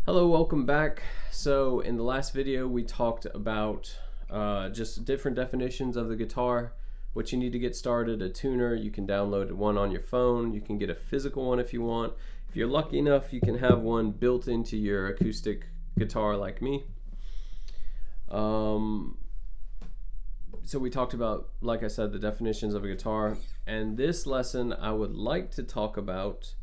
Hello, welcome back. So in the last video we talked about just different definitions of the guitar, what you need to get started, a tuner. You can download one on your phone, you can get a physical one if you want. If you're lucky enough, you can have one built into your acoustic guitar like me. So we talked about, like I said, the definitions of a guitar, and this lesson I would like to talk about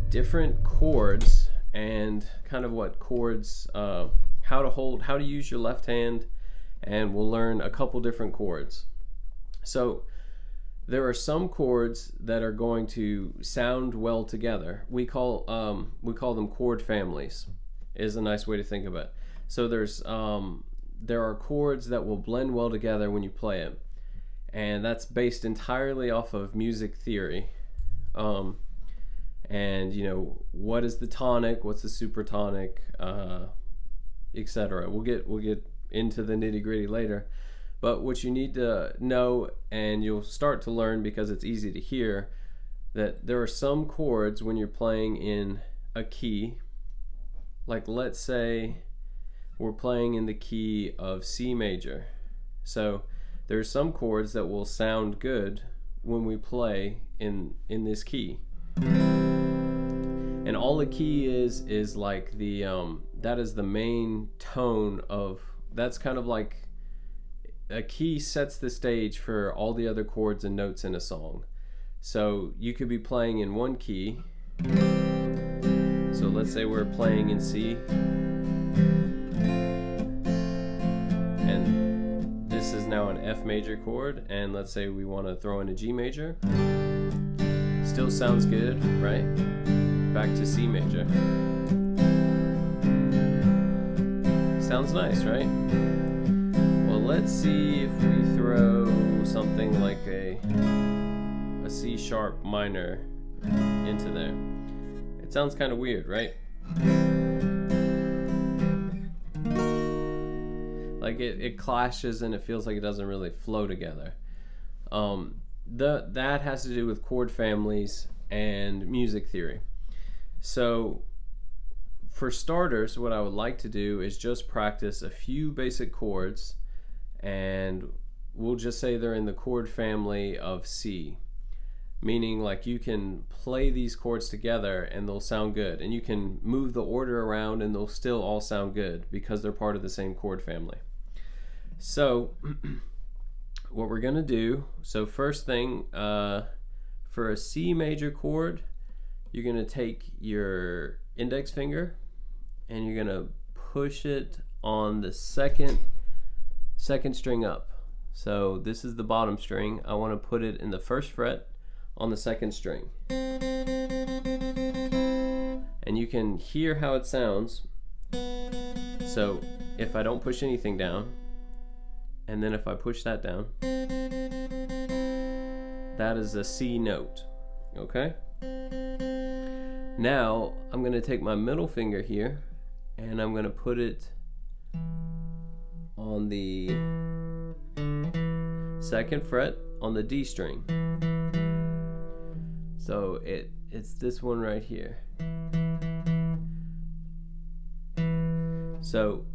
different chords and kind of what chords, how to use your left hand, and we'll learn a couple different chords. So there are some chords that are going to sound well together. We call them chord families, is a nice way to think of it. So there are chords that will blend well together when you play them, and that's based entirely off of music theory. And you know, what is the tonic, what's the supertonic, etc. We'll get into the nitty-gritty later, but what you need to know, and you'll start to learn because it's easy to hear, that there are some chords when you're playing in a key, like let's say we're playing in the key of C major. So there's some chords that will sound good when we play in this key. And all a key is like the that is the main tone of, that's kind of like a key sets the stage for all the other chords and notes in a song. So you could be playing in one key. So let's say we're playing in C, and this is now an F major chord, and let's say we want to throw in a G major. Still sounds good, right? Back to C major. Sounds nice, right? Well, let's see if we throw something like a C sharp minor into there. It sounds kind of weird, right? Like it clashes and it feels like it doesn't really flow together. That has to do with chord families and music theory. So for starters, what I would like to do is just practice a few basic chords, and we'll just say they're in the chord family of C, meaning like you can play these chords together and they'll sound good, and you can move the order around and they'll still all sound good because they're part of the same chord family. So what we're gonna do, so first thing, for a C major chord, you're gonna take your index finger and you're gonna push it on the second string up. So this is the bottom string. I want to put it in the first fret on the second string. And you can hear how it sounds. So if I don't push anything down, and then if I push that down, that is a C note, okay? Now I'm going to take my middle finger here and I'm going to put it on the second fret on the D string. So it's this one right here. So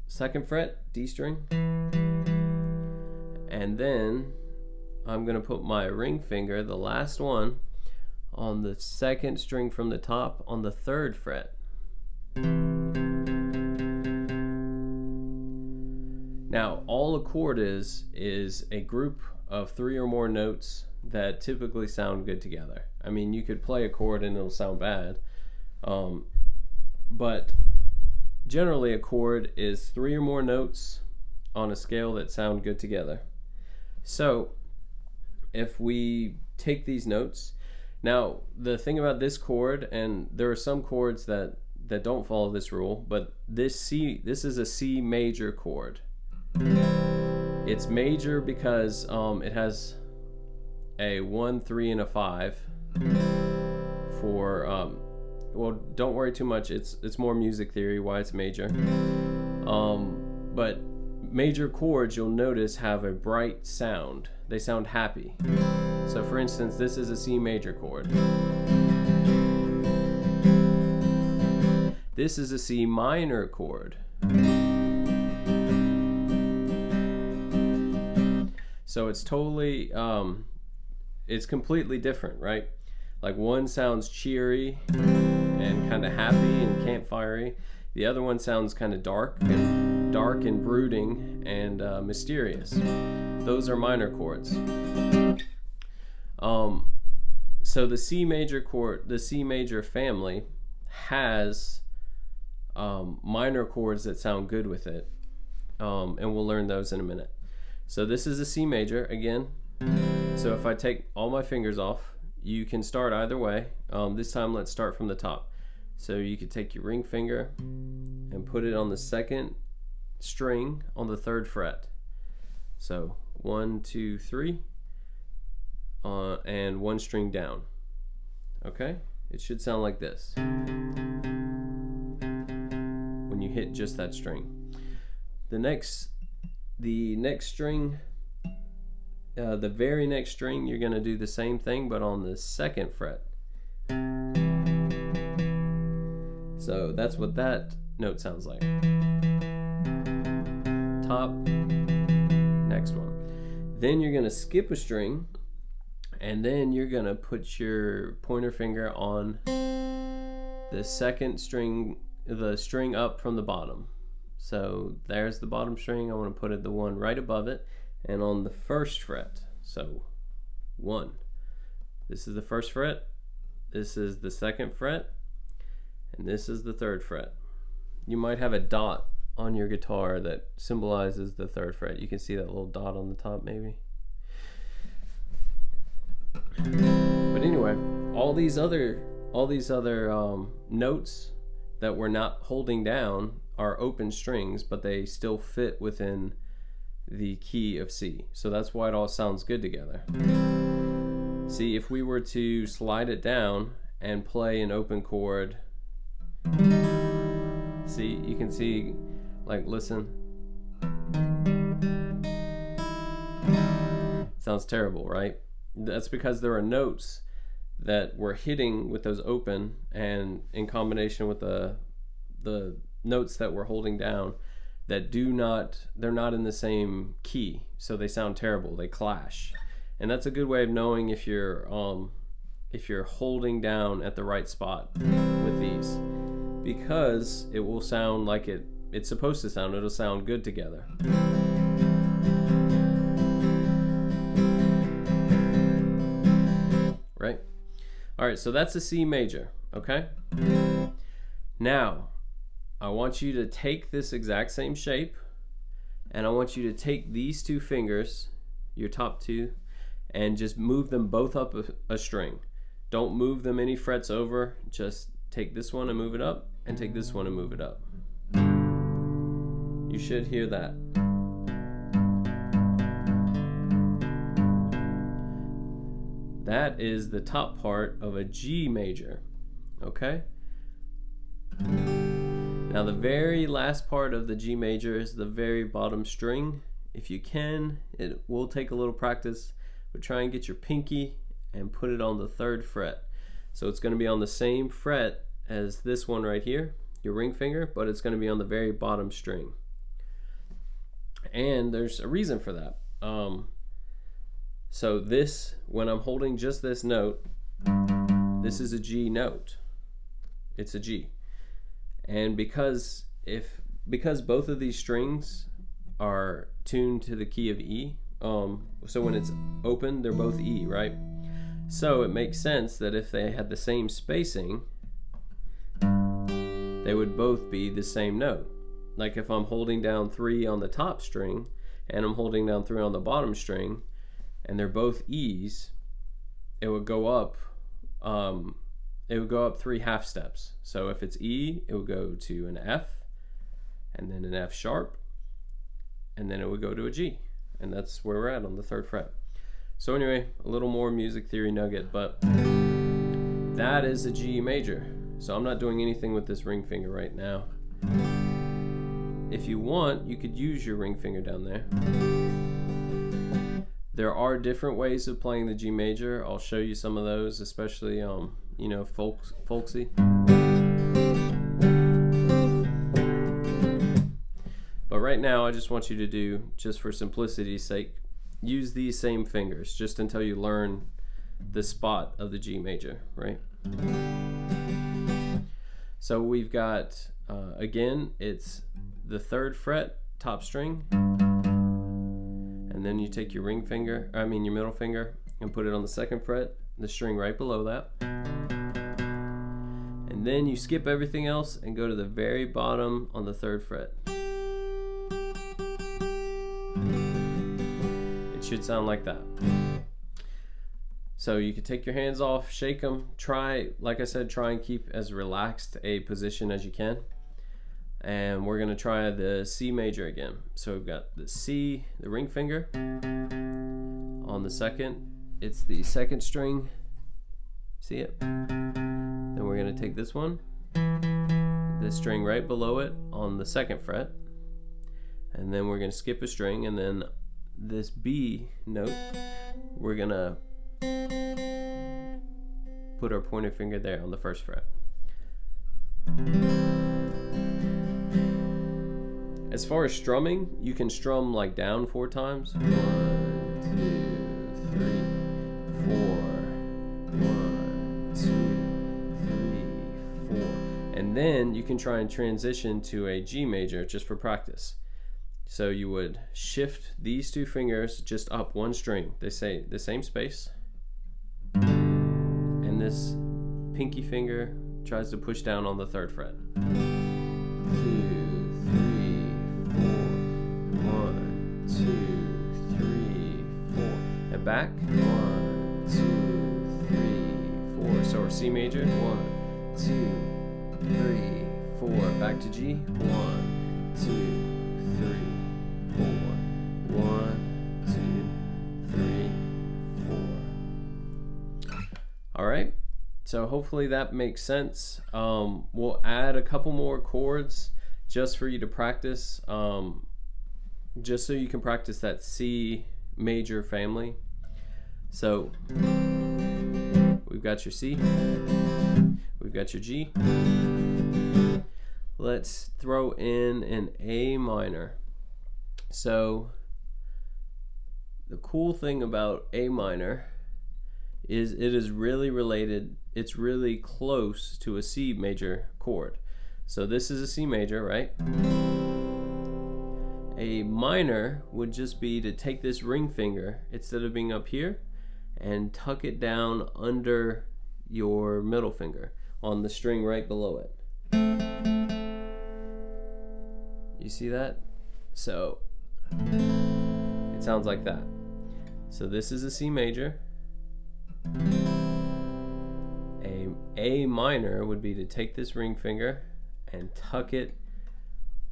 second fret, D string, and then I'm going to put my ring finger, the last one, on the second string from the top on the third fret. Now all a chord is a group of 3 or more notes that typically sound good together. I mean, you could play a chord and it'll sound bad, but generally a chord is 3 or more notes on a scale that sound good together. So if we take these notes, now the thing about this chord, and there are some chords that don't follow this rule, but this is a C major chord. It's major because it has a 1, 3, and a 5 for well, don't worry too much, it's more music theory why it's major. But major chords, you'll notice, have a bright sound. They sound happy. So for instance, this is a C major chord. This is a C minor chord. So it's totally, it's completely different, right? Like one sounds cheery and kind of happy and campfirey. The other one sounds kind of dark and brooding and mysterious. Those are minor chords. So the C major chord, the C major family has minor chords that sound good with it, and we'll learn those in a minute. So this is a C major again. So if I take all my fingers off, you can start either way. This time let's start from the top. So you could take your ring finger and put it on the second string on the 3rd fret. So 1, 2, 3, and 1 string down. Okay, it should sound like this when you hit just that string. The next string, the very next string, you're going to do the same thing but on the 2nd fret. So that's what that note sounds like. Top, next one. Then you're going to skip a string, and then you're going to put your pointer finger on the 2nd string, the string up from the bottom. So there's the bottom string. I want to put it the one right above it and on the 1st fret. So 1. This is the 1st fret. This is the 2nd fret. And this is the 3rd fret. You might have a dot on your guitar that symbolizes the 3rd fret. You can see that little dot on the top maybe. But anyway, all these other notes that we're not holding down are open strings, but they still fit within the key of C. So that's why it all sounds good together. See, if we were to slide it down and play an open chord, see, you can see, like, listen. Sounds terrible, right? That's because there are notes that we're hitting with those open, and in combination with the notes that we're holding down that they're not in the same key, so they sound terrible, they clash. And that's a good way of knowing if you're holding down at the right spot with these, because it will sound like it's supposed to sound. It'll sound good together. Right? All right, so that's a C major, okay? Now, I want you to take this exact same shape, and I want you to take these 2 fingers, your top 2, and just move them both up a string. Don't move them any frets over. Just take this one and move it up, and take this one and move it up. You should hear that. That is the top part of a G major, okay? Now the very last part of the G major is the very bottom string. If you can, it will take a little practice, but try and get your pinky and put it on the 3rd fret. So it's going to be on the same fret as this one right here, your ring finger, but it's going to be on the very bottom string. And there's a reason for that. So this, when I'm holding just this note, this is a G note. It's a G. And because both of these strings are tuned to the key of E, so when it's open, they're both E, right? So it makes sense that if they had the same spacing, they would both be the same note. Like if I'm holding down 3 on the top string and I'm holding down 3 on the bottom string, and they're both E's, it would go up 3 half steps. So if it's E, it would go to an F, and then an F sharp, and then it would go to a G. And that's where we're at on the 3rd fret. So anyway, a little more music theory nugget, but that is a G major. So I'm not doing anything with this ring finger right now. If you want, you could use your ring finger down there. There are different ways of playing the G major. I'll show you some of those, especially folksy. right now I just want you to do, just for simplicity's sake, use these same fingers just until you learn the spot of the G major, right? So we've got, again, it's the 3rd fret, top string, and then you take your ring finger, your middle finger, and put it on the 2nd fret, the string right below that. And then you skip everything else and go to the very bottom on the 3rd fret. It should sound like that. So you can take your hands off, shake them, try, like I said, try and keep as relaxed a position as you can. And we're gonna try the C major again. So we've got the C, the ring finger. On the 2nd, it's the 2nd string. See it? Then we're gonna take this one, this string right below it on the 2nd fret. And then we're gonna skip a string, and then this B note, we're gonna put our pointer finger there on the 1st fret. As far as strumming, you can strum like down 4 times. 1, 2, 3, 4. 1, 2, 3, 4. And then you can try and transition to a G major just for practice. So you would shift these 2 fingers just up 1 string. They say the same space. And this pinky finger tries to push down on the 3rd fret. 2, 3, 4. 1, 2, 3, 4. And back. 1, 2, 3, 4. So we're C major. 1, 2, 3, 4. Back to G. 1, 2, 3, 4. 1, 2, 3, 4. All right. So hopefully that makes sense. We'll add a couple more chords just for you to practice, just so you can practice that C major family. So we've got your C, we've got your G. Let's throw in an A minor. So the cool thing about A minor is it is really related, it's really close to a C major chord. So this is a C major, right? A minor would just be to take this ring finger, instead of being up here, and tuck it down under your middle finger on the string right below it. You see that? So it sounds like that. So this is a C major. A minor would be to take this ring finger and tuck it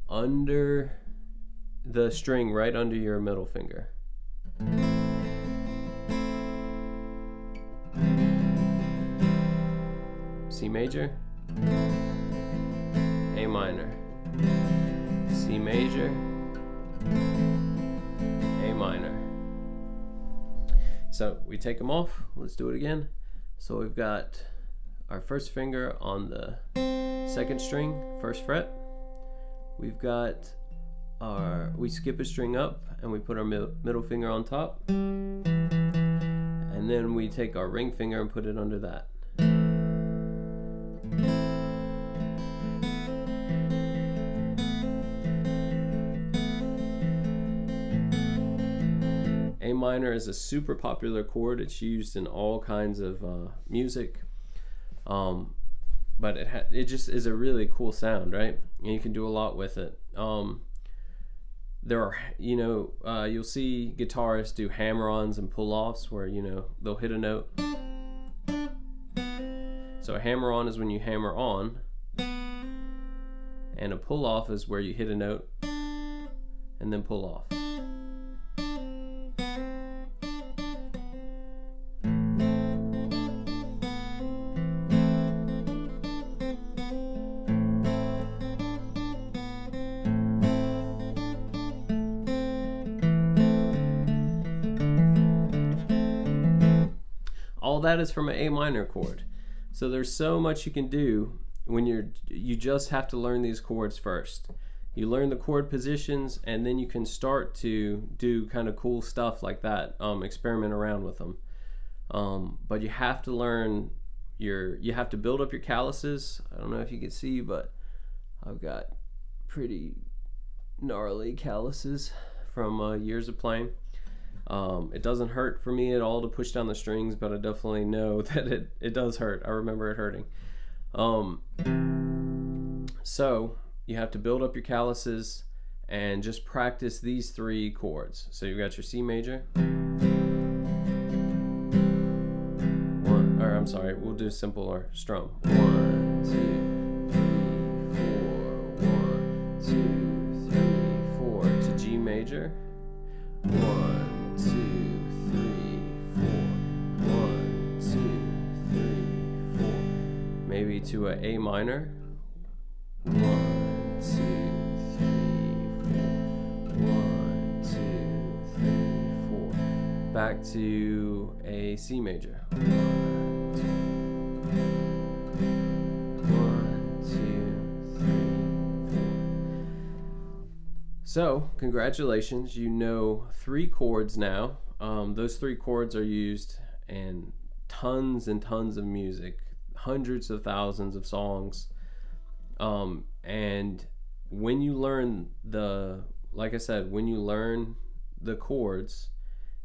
under the string right under your middle finger. C major, A minor, C major, A minor. So we take them off. Let's do it again. So we've got our first finger on the 2nd string, 1st fret. We've got we skip a string up and we put our middle finger on top. And then we take our ring finger and put it under that. A minor is a super popular chord. It's used in all kinds of music, but it just is a really cool sound, right? And you can do a lot with it. There are, you'll see guitarists do hammer-ons and pull-offs where, they'll hit a note. So a hammer-on is when you hammer on, and a pull-off is where you hit a note and then pull off. All that is from an A minor chord. So there's so much you can do when you just have to learn these chords first. You learn the chord positions, and then you can start to do kind of cool stuff like that, experiment around with them. But you have to learn you have to build up your calluses. I don't know if you can see, but I've got pretty gnarly calluses from years of playing. It doesn't hurt for me at all to push down the strings, but I definitely know that it does hurt. I remember it hurting. So you have to build up your calluses and just practice these 3 chords. So you've got your C major. I'm sorry, we'll do simpler strum. 1, 2, 3, 4. 1, 2, 3, 4 to G major. 1, 2, 3, 4. 1, 2, 3, 4. Maybe to a A minor. 1, 2, 3, 4. 1, 2, 3, 4. Back to a C major. 1, 2, 3, 4. So, congratulations, you know 3 chords now. Those 3 chords are used in tons and tons of music, hundreds of thousands of songs. And when you learn like I said, when you learn the chords,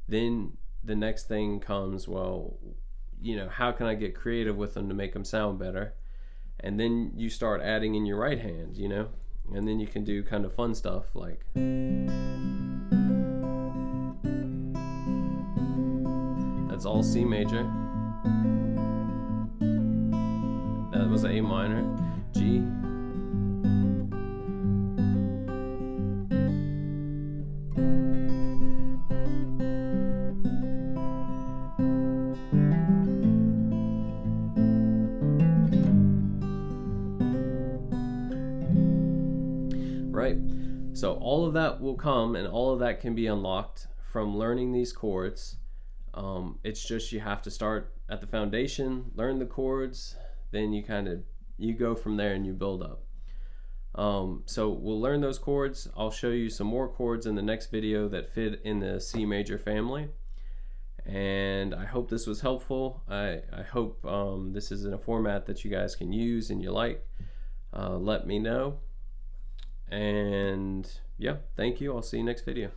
then the next thing comes, well, you know, how can I get creative with them to make them sound better? And then you start adding in your right hand, you know, and then you can do kind of fun stuff like that's all C major. That was A minor, G. Right? So all of that will come, and all of that can be unlocked from learning these chords. It's just you have to start at the foundation, learn the chords, then you go from there and you build up. So we'll learn those chords. I'll show you some more chords in the next video that fit in the C major family. And I hope this was helpful. I hope this is in a format that you guys can use and you like. Let me know. And yeah, thank you. I'll see you next video.